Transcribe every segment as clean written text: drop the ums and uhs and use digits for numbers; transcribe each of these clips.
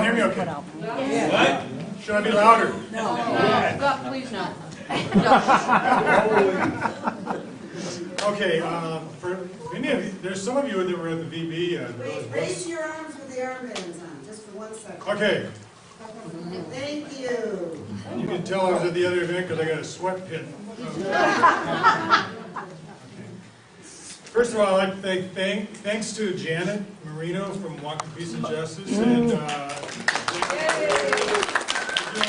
Hear me okay? Yeah. What? Should I be louder? No. God, please no. Okay, for any of you, there's some of you that were at the VB. Wait, raise your arms with the armbands on, just for 1 second. Okay, Thank you. you can tell I was at the other event because I got a sweat pit. First of all, I'd like to thanks to Janet Marino from Walking Peace and Justice, and doing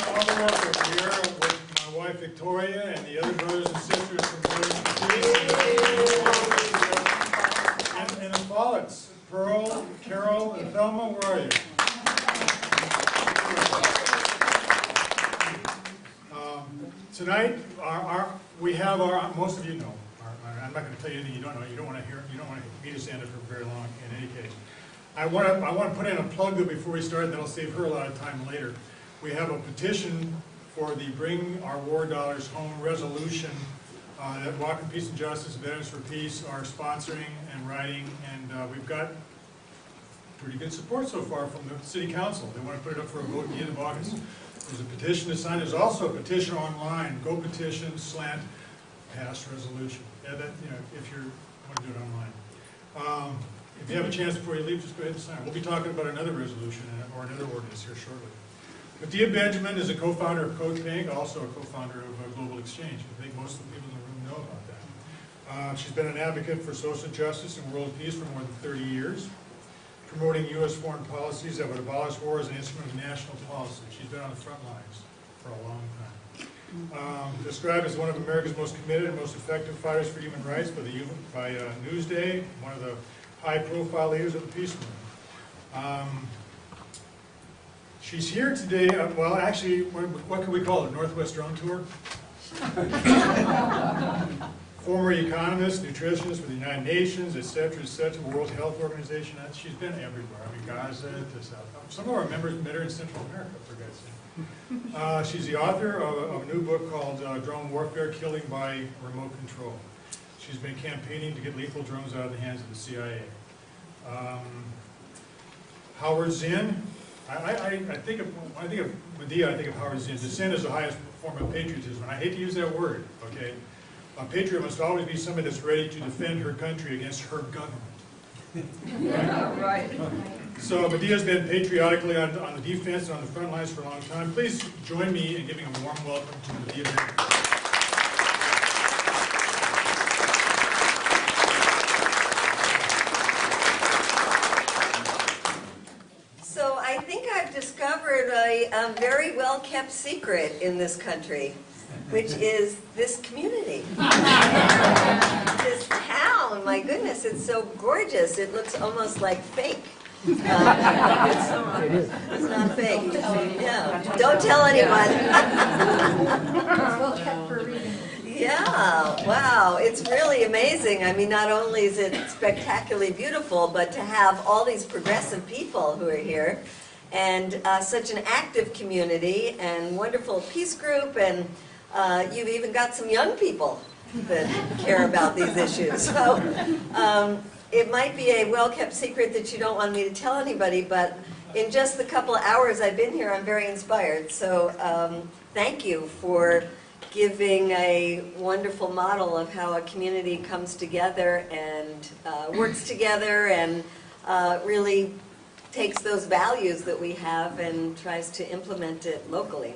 all the work over here with my wife Victoria and the other brothers and sisters from Walking Peace, and the Follets, Pearl, Carol, and Thelma. Where are you? Tonight, we have our, most of you know. I'm not going to tell you anything you don't know. You don't want to hear. You don't want me to stand up for very long. In any case, I want to put in a plug though before we start. That'll save her a lot of time later. We have a petition for the Bring Our War Dollars Home resolution that Walking Peace and Justice, Veterans for Peace are sponsoring and writing, and we've got pretty good support so far from the City Council. They want to put it up for a vote at the end of August. There's a petition to sign. There's also a petition online. Go petition / pass resolution. Yeah, that, you know, if you want to do it online. If you have a chance before you leave, just go ahead and sign. We'll be talking about another resolution or another ordinance here shortly. Medea Benjamin is a co-founder of Code Pink, also a co-founder of Global Exchange. I think most of the people in the room know about that. She's been an advocate for social justice and world peace for more than 30 years, promoting U.S. foreign policies that would abolish war as an instrument of national policy. She's been on the front lines for a long time. Described as one of America's most committed and most effective fighters for human rights by Newsday, one of the high-profile leaders of the peace movement. She's here today, well actually, what can we call it, Northwest Drone Tour? Former economist, nutritionist with the United Nations, etc., World Health Organization. She's been everywhere. I mean, Gaza to South. Some of our members met her in Central America, for God's sake. She's the author of a new book called Drone Warfare, Killing by Remote Control. She's been campaigning to get lethal drones out of the hands of the CIA. Howard Zinn. I think of Medea, I think of Howard Zinn. Dissent is the highest form of patriotism. And I hate to use that word, okay? A patriot must always be somebody that's ready to defend her country against her government. Yeah, right. So Medea's been patriotically on the defense and on the front lines for a long time. Please join me in giving a warm welcome to Medea Benjamin. So I think I've discovered a very well-kept secret in this country, which is this community. This town, my goodness, it's so gorgeous. It looks almost like fake. It's not fake. Yeah. Don't tell anyone. Yeah, wow, it's really amazing. I mean, not only is it spectacularly beautiful, but to have all these progressive people who are here, and such an active community, and wonderful peace group, and you've even got some young people that care about these issues. So it might be a well-kept secret that you don't want me to tell anybody, but in just the couple of hours I've been here, I'm very inspired. So thank you for giving a wonderful model of how a community comes together and works together and really takes those values that we have and tries to implement it locally.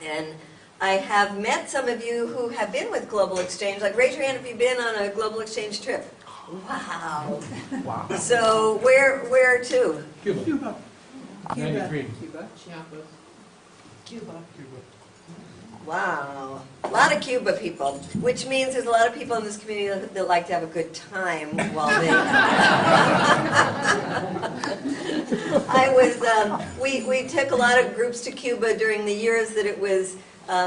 And I have met some of you who have been with Global Exchange. Like, raise your hand if you've been on a Global Exchange trip. Wow. Wow. So where to? Cuba. Cuba. 93. Cuba. Chiapas. Cuba. Wow. A lot of Cuba people, which means there's a lot of people in this community that like to have a good time while they... we took a lot of groups to Cuba during the years that it was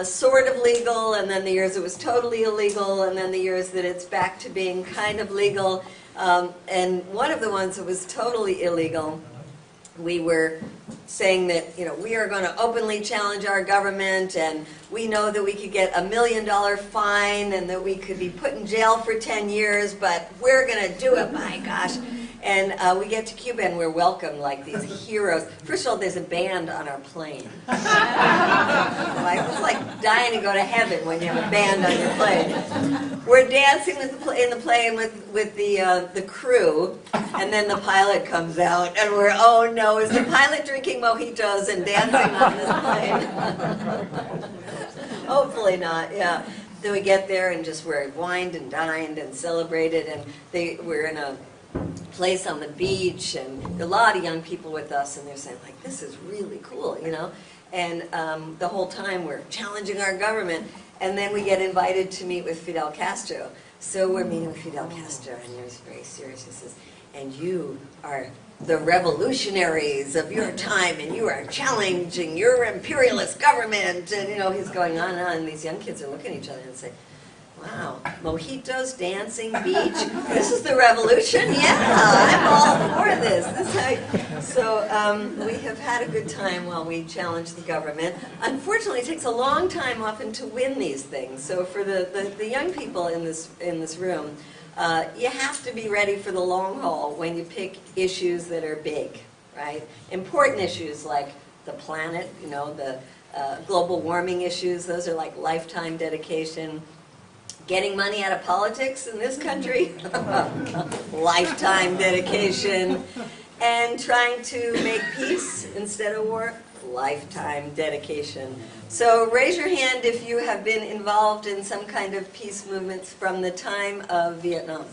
sort of legal, and then the years it was totally illegal, and then the years that it's back to being kind of legal. And one of the ones that was totally illegal, we were saying that, you know, we are going to openly challenge our government, and we know that we could get $1 million fine and that we could be put in jail for 10 years, but we're going to do it, my gosh. And we get to Cuba and we're welcomed like these heroes. First of all, there's a band on our plane. It's like dying to go to heaven when you have a band on your plane. We're dancing in the plane with the crew, and then the pilot comes out, and we're, oh no, is the pilot drinking mojitos and dancing on this plane? Hopefully not, yeah. Then we get there and just we're wined and dined and celebrated, and we're in a place on the beach, and a lot of young people with us, and they're saying, like, this is really cool, you know? And the whole time we're challenging our government, and then we get invited to meet with Fidel Castro. So we're meeting with Fidel Castro, and he's very serious. He says, and you are the revolutionaries of your time, and you are challenging your imperialist government. And, you know, he's going on and on, and these young kids are looking at each other and say, wow, mojitos, dancing, beach, this is the revolution? Yeah, I'm all for this. So we have had a good time while we challenge the government. Unfortunately, it takes a long time often to win these things. So for the young people in this room, you have to be ready for the long haul when you pick issues that are big, right? Important issues like the planet, you know, the global warming issues, those are like lifetime dedication. Getting money out of politics in this country, lifetime dedication. And trying to make peace instead of war, lifetime dedication. So raise your hand if you have been involved in some kind of peace movements from the time of Vietnam.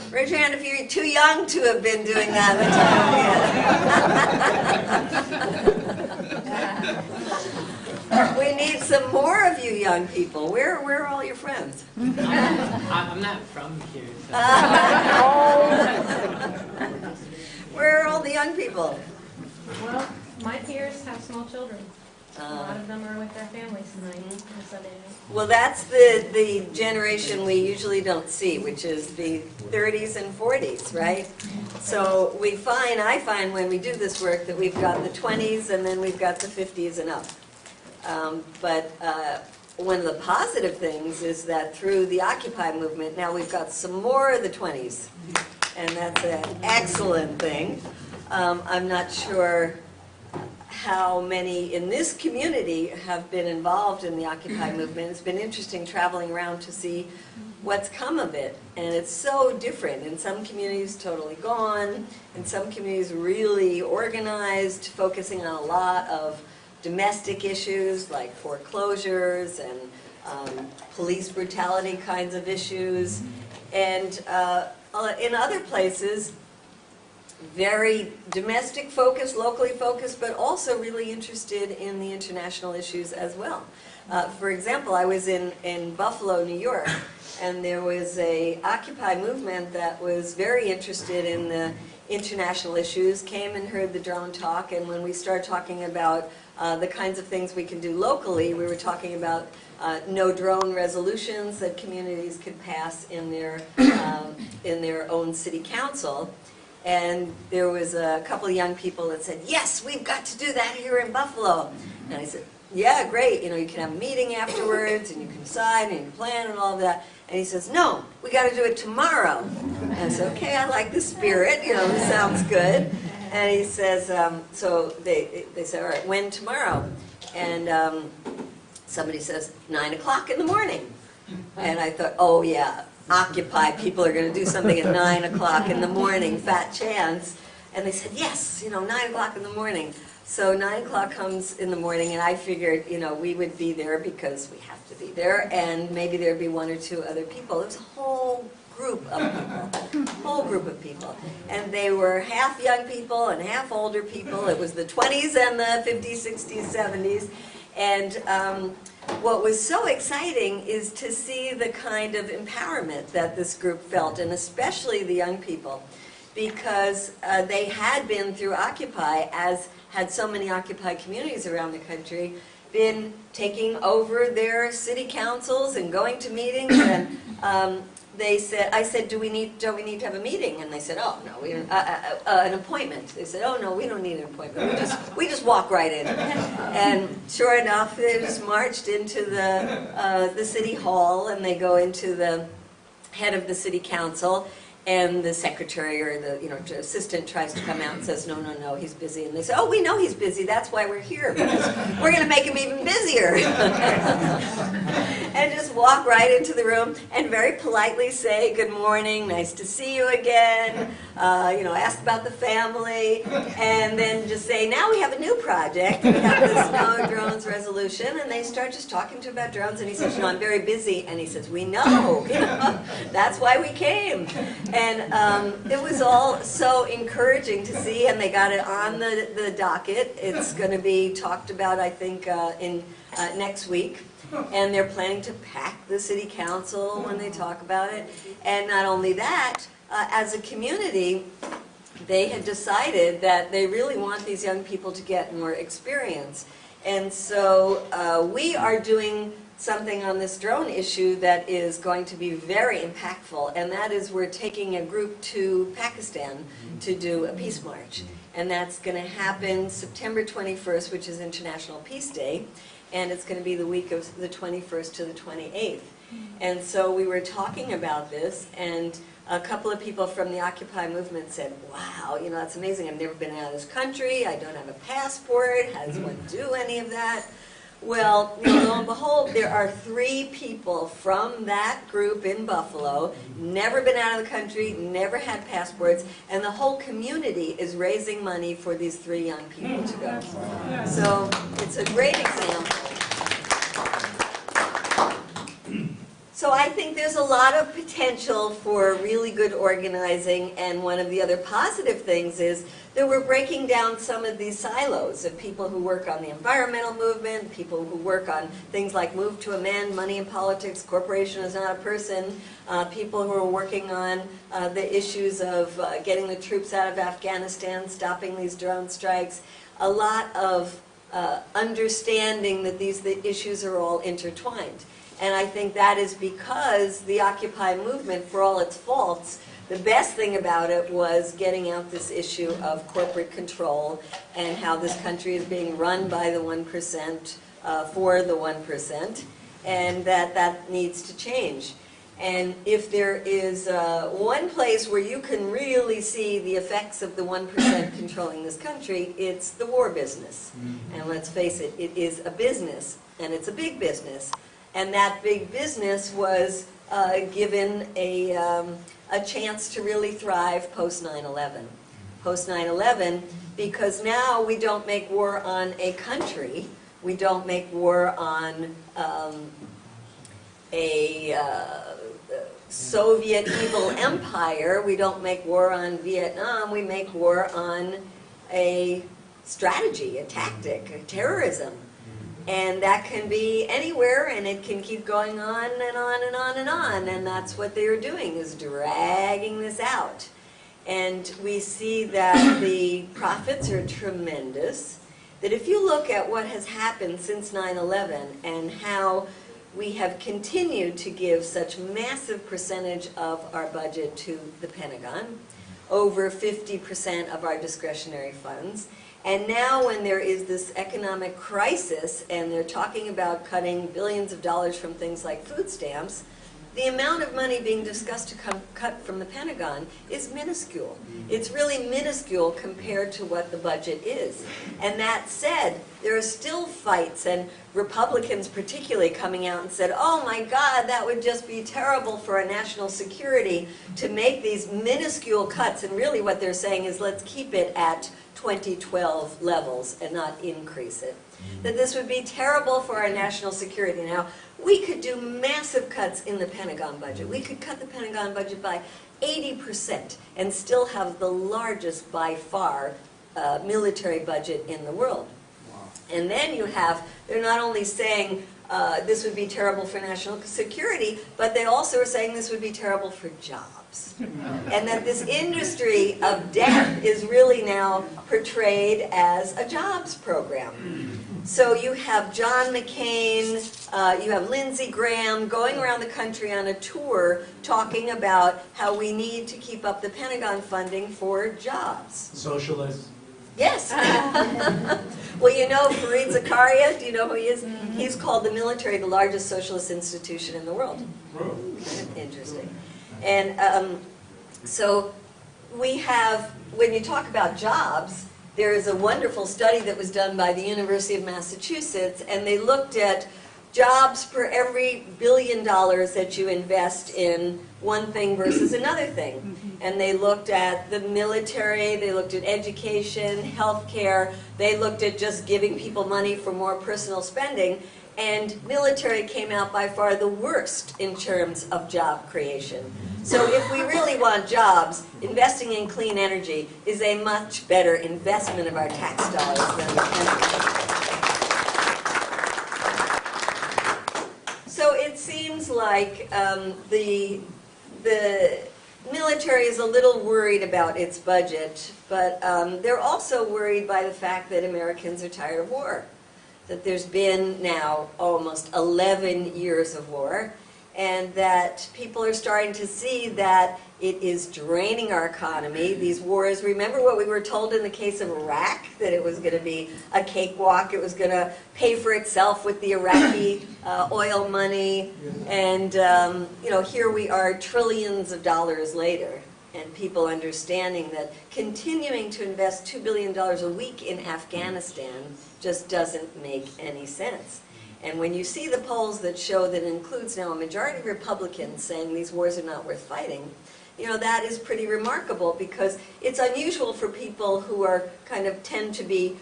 Raise your hand if you're too young to have been doing that at the time of Vietnam. We need some more of you young people. Where are all your friends? I'm not from here. So. Where are all the young people? Well, my peers have small children. A lot of them are with their families tonight on Sunday night. Well, that's the generation we usually don't see, which is the 30s and 40s, right? So I find when we do this work that we've got the 20s and then we've got the 50s and up. But one of the positive things is that through the Occupy movement, now we've got some more of the 20s. And that's an excellent thing. I'm not sure how many in this community have been involved in the Occupy movement. It's been interesting traveling around to see what's come of it. And it's so different. In some communities, totally gone. In some communities, really organized, focusing on a lot of domestic issues like foreclosures and police brutality kinds of issues. And in other places, very domestic focused, locally focused, but also really interested in the international issues as well. For example, I was in Buffalo, New York, and there was a Occupy movement that was very interested in the international issues, came and heard the drone talk, and when we started talking about the kinds of things we can do locally, we were talking about no drone resolutions that communities could pass in their own city council. And there was a couple of young people that said, yes, we've got to do that here in Buffalo. And I said, yeah, great, you know, you can have a meeting afterwards, and you can decide, and you can plan, and all of that. And he says, no, we got to do it tomorrow. And I said, okay, I like the spirit, you know, this sounds good. And he says, so they said, all right, when tomorrow? And somebody says, 9 o'clock in the morning. And I thought, oh yeah, Occupy people are going to do something at 9 o'clock in the morning, fat chance. And they said, yes, you know, 9 o'clock in the morning. So 9 o'clock comes in the morning, and I figured, you know, we would be there because we have to be there, and maybe there'd be 1 or 2 other people. It was a whole group of people, and they were half young people and half older people. It was the 20s and the 50s, 60s, 70s, and what was so exciting is to see the kind of empowerment that this group felt, and especially the young people, because they had been through Occupy, as had so many Occupy communities around the country, been taking over their city councils and going to meetings, and they said, I said, don't we need to have a meeting? And they said, oh no, we don't, an appointment. They said, oh no, we don't need an appointment. We just walk right in. And sure enough, they just marched into the city hall, and they go into the head of the city council, and the secretary or the assistant tries to come out and says, no, no, no, he's busy. And they say, oh, we know he's busy. That's why we're here, because we're going to make him even busier. And just walk right into the room and very politely say, good morning, nice to see you again, ask about the family, and then just say, now we have a new project. We have this no drones resolution, and they start just talking to him about drones, and he says, I'm very busy, and he says, we know, that's why we came. And it was all so encouraging to see, and they got it on the docket. It's going to be talked about, I think, in next week. And they're planning to pack the city council when they talk about it. And not only that, as a community, they had decided that they really want these young people to get more experience. And so we are doing something on this drone issue that is going to be very impactful, and that is we're taking a group to Pakistan to do a peace march. And that's going to happen September 21st, which is International Peace Day, and it's going to be the week of the 21st to the 28th. And so we were talking about this, and a couple of people from the Occupy movement said, wow, that's amazing. I've never been out of this country. I don't have a passport. How does one do any of that? Well, lo and behold, there are 3 people from that group in Buffalo, never been out of the country, never had passports, and the whole community is raising money for these 3 young people to go. So it's a great example. So I think there's a lot of potential for really good organizing, and one of the other positive things is that we're breaking down some of these silos of people who work on the environmental movement, people who work on things like Move to Amend, Money in Politics, Corporation is Not a Person, people who are working on the issues of getting the troops out of Afghanistan, stopping these drone strikes, a lot of understanding that these issues are all intertwined. And I think that is because the Occupy movement, for all its faults, the best thing about it was getting out this issue of corporate control and how this country is being run by the 1% for the 1%, and that needs to change. And if there is one place where you can really see the effects of the 1% controlling this country, it's the war business. And let's face it, it is a business, and it's a big business. And that big business was given a chance to really thrive post 9/11. Post 9/11, because now we don't make war on a country, we don't make war on a Soviet evil empire, we don't make war on Vietnam, we make war on a strategy, a tactic, a terrorism. And that can be anywhere, and it can keep going on and on and on and on. And that's what they're doing, is dragging this out. And we see that the profits are tremendous. That if you look at what has happened since 9/11 and how we have continued to give such massive percentage of our budget to the Pentagon, over 50% of our discretionary funds. And now when there is this economic crisis and they're talking about cutting billions of dollars from things like food stamps, the amount of money being discussed to cut from the Pentagon is minuscule. It's really minuscule compared to what the budget is. And that said, there are still fights, and Republicans particularly coming out and said, oh my God, that would just be terrible for our national security to make these minuscule cuts. And really what they're saying is, let's keep it at 2012 levels and not increase it. That this would be terrible for our national security. Now, we could do massive cuts in the Pentagon budget. We could cut the Pentagon budget by 80% and still have the largest, by far, military budget in the world. And then you have, they're not only saying this would be terrible for national security, but they also are saying this would be terrible for jobs. And that this industry of death is really now portrayed as a jobs program. So you have John McCain, you have Lindsey Graham going around the country on a tour talking about how we need to keep up the Pentagon funding for jobs. Socialists. Yes. Well, you know Fareed Zakaria, do you know who he is? He's called the military the largest socialist institution in the world. Kind of interesting. And so we have, when you talk about jobs, there is a wonderful study that was done by the University of Massachusetts, and they looked at jobs per every $1 billion that you invest in one thing versus another thing. And they looked at the military, they looked at education, healthcare, they looked at just giving people money for more personal spending, and military came out by far the worst in terms of job creation. So if we really want jobs, investing in clean energy is a much better investment of our tax dollars than the chemicals. So it seems like the military is a little worried about its budget, but they're also worried by the fact that Americans are tired of war. That there's been now almost 11 years of war, and that people are starting to see that it is draining our economy. These wars, remember what we were told in the case of Iraq, that it was going to be a cakewalk, it was going to pay for itself with the Iraqi oil money, and here we are trillions of dollars later, and people understanding that continuing to invest $2 billion a week in Afghanistan just doesn't make any sense. And when you see the polls that show that it includes now a majority of Republicans saying these wars are not worth fighting, that is pretty remarkable, because it's unusual for people who are kind of tend to be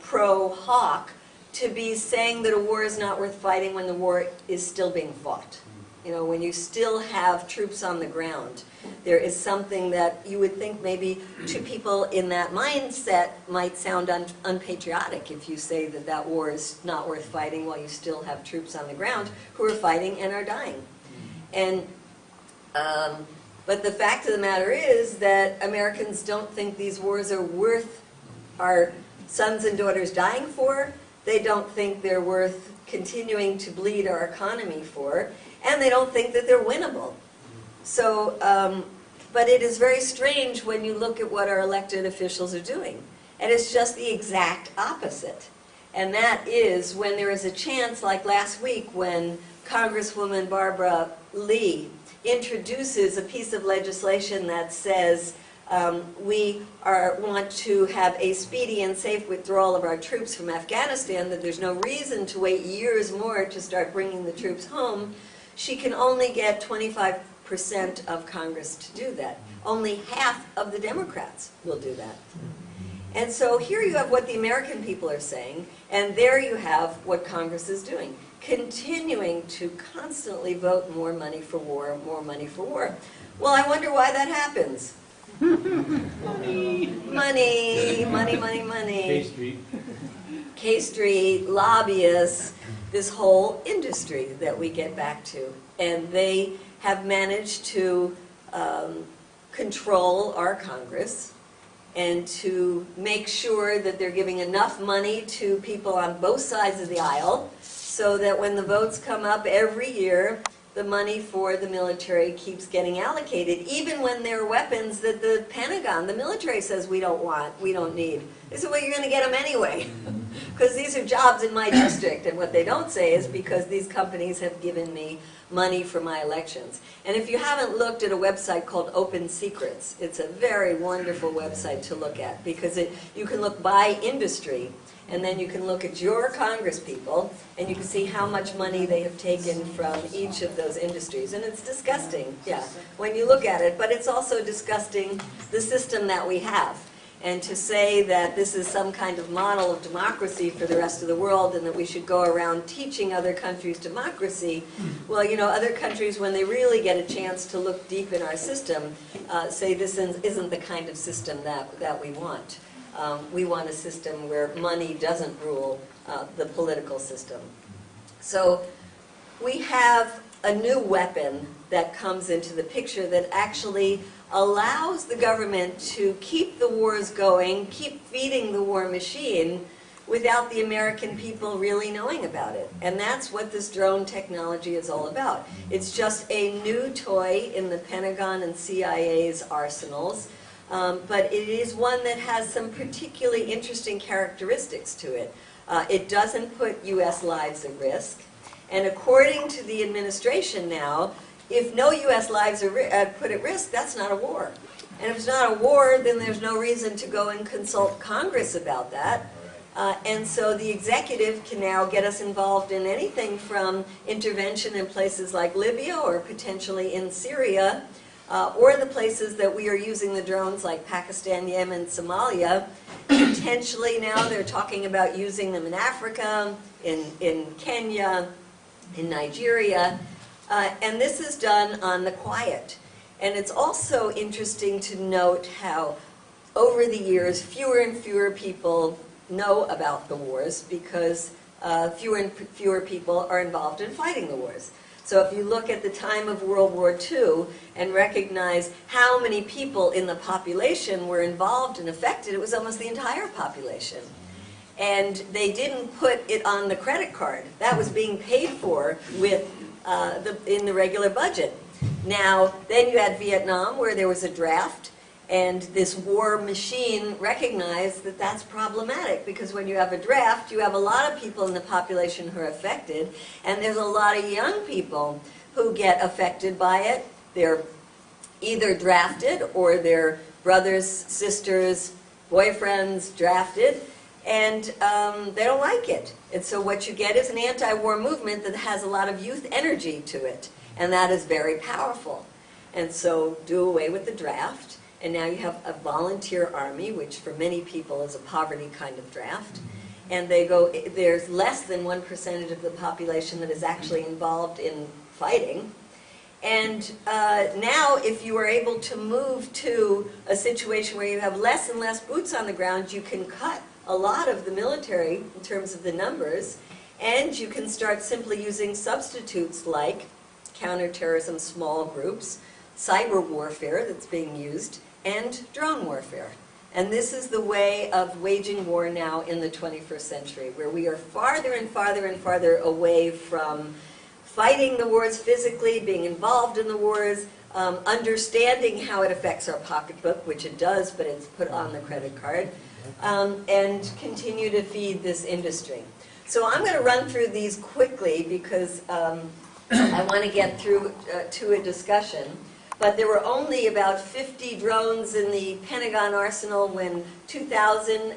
pro-hawk to be saying that a war is not worth fighting when the war is still being fought. When you still have troops on the ground, there is something that you would think maybe to people in that mindset might sound unpatriotic if you say that that war is not worth fighting while you still have troops on the ground who are fighting and are dying. And but the fact of the matter is that Americans don't think these wars are worth our sons and daughters dying for. They don't think they're worth continuing to bleed our economy for, and they don't think that they're winnable. So, but it is very strange when you look at what our elected officials are doing. And it's just the exact opposite. And that is when there is a chance, like last week when Congresswoman Barbara Lee introduces a piece of legislation that says we want to have a speedy and safe withdrawal of our troops from Afghanistan, that there's no reason to wait years more to start bringing the troops home. She can only get 25% of Congress to do that. Only half of the Democrats will do that. And so here you have what the American people are saying, and there you have what Congress is doing, continuing to constantly vote more money for war, more money for war. Well, I wonder why that happens. Money, money, money, money, money. K Street. K Street, lobbyists, this whole industry that we get back to. And they have managed to control our Congress and to make sure that they're giving enough money to people on both sides of the aisle so that when the votes come up every year, the money for the military keeps getting allocated, even when there are weapons that the Pentagon, the military says we don't want, we don't need. They say, well, you're going to get them anyway, because these are jobs in my district. And what they don't say is because these companies have given me money for my elections. And if you haven't looked at a website called Open Secrets, it's a very wonderful website to look at, because you can look by industry, and then you can look at your congresspeople, and you can see how much money they have taken from each of those industries. And it's disgusting, yeah, when you look at it. But it's also disgusting, the system that we have. And to say that this is some kind of model of democracy for the rest of the world and that we should go around teaching other countries democracy, well, other countries, when they really get a chance to look deep in our system, say this isn't the kind of system that we want. We want a system where money doesn't rule the political system. So we have a new weapon that comes into the picture that actually allows the government to keep the wars going, keep feeding the war machine, without the American people really knowing about it. And that's what this drone technology is all about. It's just a new toy in the Pentagon and CIA's arsenals. But it is one that has some particularly interesting characteristics to it. It doesn't put U.S. lives at risk. And according to the administration now, if no U.S. lives are put at risk, that's not a war. And if it's not a war, then there's no reason to go and consult Congress about that. And so the executive can now get us involved in anything from intervention in places like Libya or potentially in Syria, or the places that we are using the drones like Pakistan, Yemen, Somalia. Potentially now they're talking about using them in Africa, in Kenya, in Nigeria. And this is done on the quiet. And it's also interesting to note how over the years fewer and fewer people know about the wars because fewer and fewer people are involved in fighting the wars. So if you look at the time of World War II and recognize how many people in the population were involved and affected, it was almost the entire population. And they didn't put it on the credit card. That was being paid for with in the regular budget. Now, then you had Vietnam where there was a draft, and this war machine recognized that that's problematic because when you have a draft, you have a lot of people in the population who are affected, and there's a lot of young people who get affected by it. They're either drafted or their brothers, sisters, boyfriends drafted, and they don't like it. And so what you get is an anti-war movement that has a lot of youth energy to it, and that is very powerful. And so do away with the draft. And now you have a volunteer army, which for many people is a poverty kind of draft. And there's less than 1% of the population that is actually involved in fighting. And now if you are able to move to a situation where you have less and less boots on the ground, you can cut a lot of the military in terms of the numbers, and you can start simply using substitutes like counterterrorism small groups, cyber warfare that's being used, and drone warfare. And this is the way of waging war now in the 21st century, where we are farther and farther and farther away from fighting the wars physically, being involved in the wars, understanding how it affects our pocketbook, which it does, but it's put on the credit card, and continue to feed this industry. So I'm going to run through these quickly because I want to get through to a discussion. But there were only about 50 drones in the Pentagon arsenal when 2000,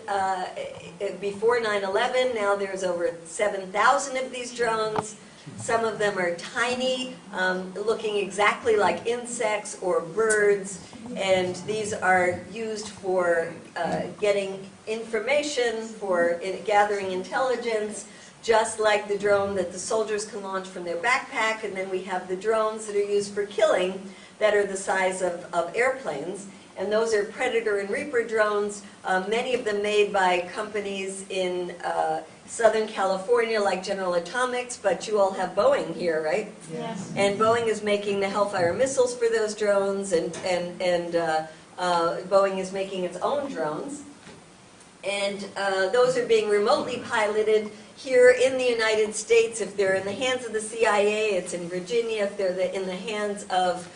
before 9/11. Now there's over 7,000 of these drones. Some of them are tiny, looking exactly like insects or birds. And these are used for getting information, for gathering intelligence, just like the drone that the soldiers can launch from their backpack. And then we have the drones that are used for killing, that are the size of airplanes. And those are Predator and Reaper drones, many of them made by companies in Southern California like General Atomics, but you all have Boeing here, right? Yes. And Boeing is making the Hellfire missiles for those drones, and Boeing is making its own drones. And those are being remotely piloted here in the United States. If they're in the hands of the CIA, it's in Virginia. If they're in the hands of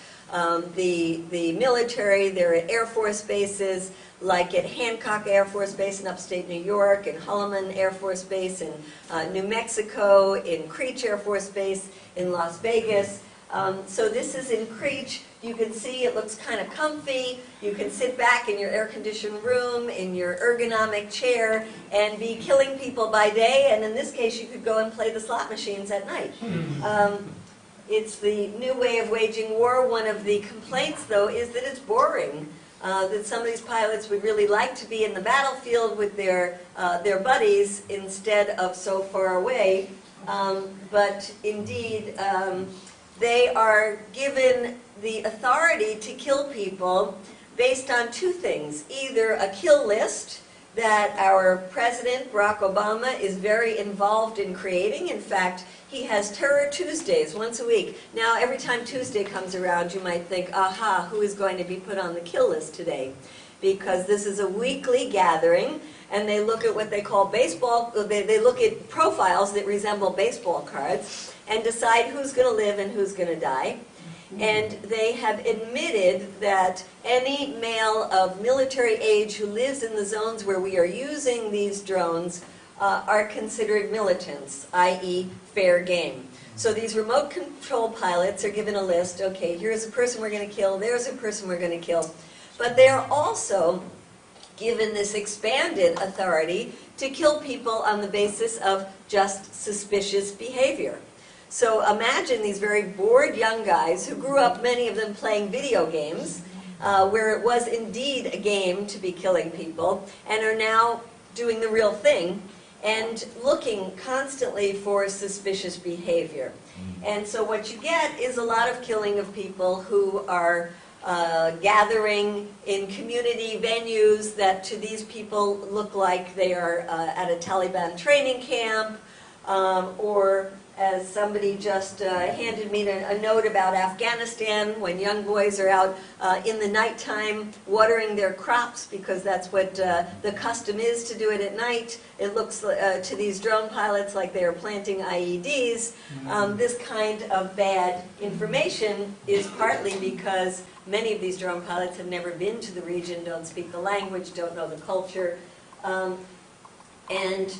the military, they're at Air Force bases, like at Hancock Air Force Base in upstate New York, and Holloman Air Force Base in New Mexico, in Creech Air Force Base in Las Vegas. So this is in Creech. You can see it looks kind of comfy. You can sit back in your air-conditioned room, in your ergonomic chair, and be killing people by day, and in this case you could go and play the slot machines at night. It's the new way of waging war. One of the complaints, though, is that it's boring. That some of these pilots would really like to be in the battlefield with their buddies instead of so far away. But indeed, they are given the authority to kill people based on two things. Either a kill list that our President, Barack Obama, is very involved in creating. In fact, he has Terror Tuesdays once a week. Now, every time Tuesday comes around, you might think, aha, who is going to be put on the kill list today? Because this is a weekly gathering, and they look at what they call baseball, they look at profiles that resemble baseball cards, and decide who's going to live and who's going to die. And they have admitted that any male of military age who lives in the zones where we are using these drones are considered militants, i.e. fair game. So these remote control pilots are given a list, okay, here's a person we're going to kill, there's a person we're going to kill. But they are also given this expanded authority to kill people on the basis of just suspicious behavior. So imagine these very bored young guys who grew up, many of them playing video games, where it was indeed a game to be killing people, and are now doing the real thing and looking constantly for suspicious behavior. And so what you get is a lot of killing of people who are gathering in community venues that to these people look like they are at a Taliban training camp, or as somebody just handed me a note about Afghanistan, when young boys are out in the nighttime watering their crops, because that's what the custom is to do it at night. It looks to these drone pilots like they are planting IEDs. This kind of bad information is partly because many of these drone pilots have never been to the region, don't speak the language, don't know the culture, and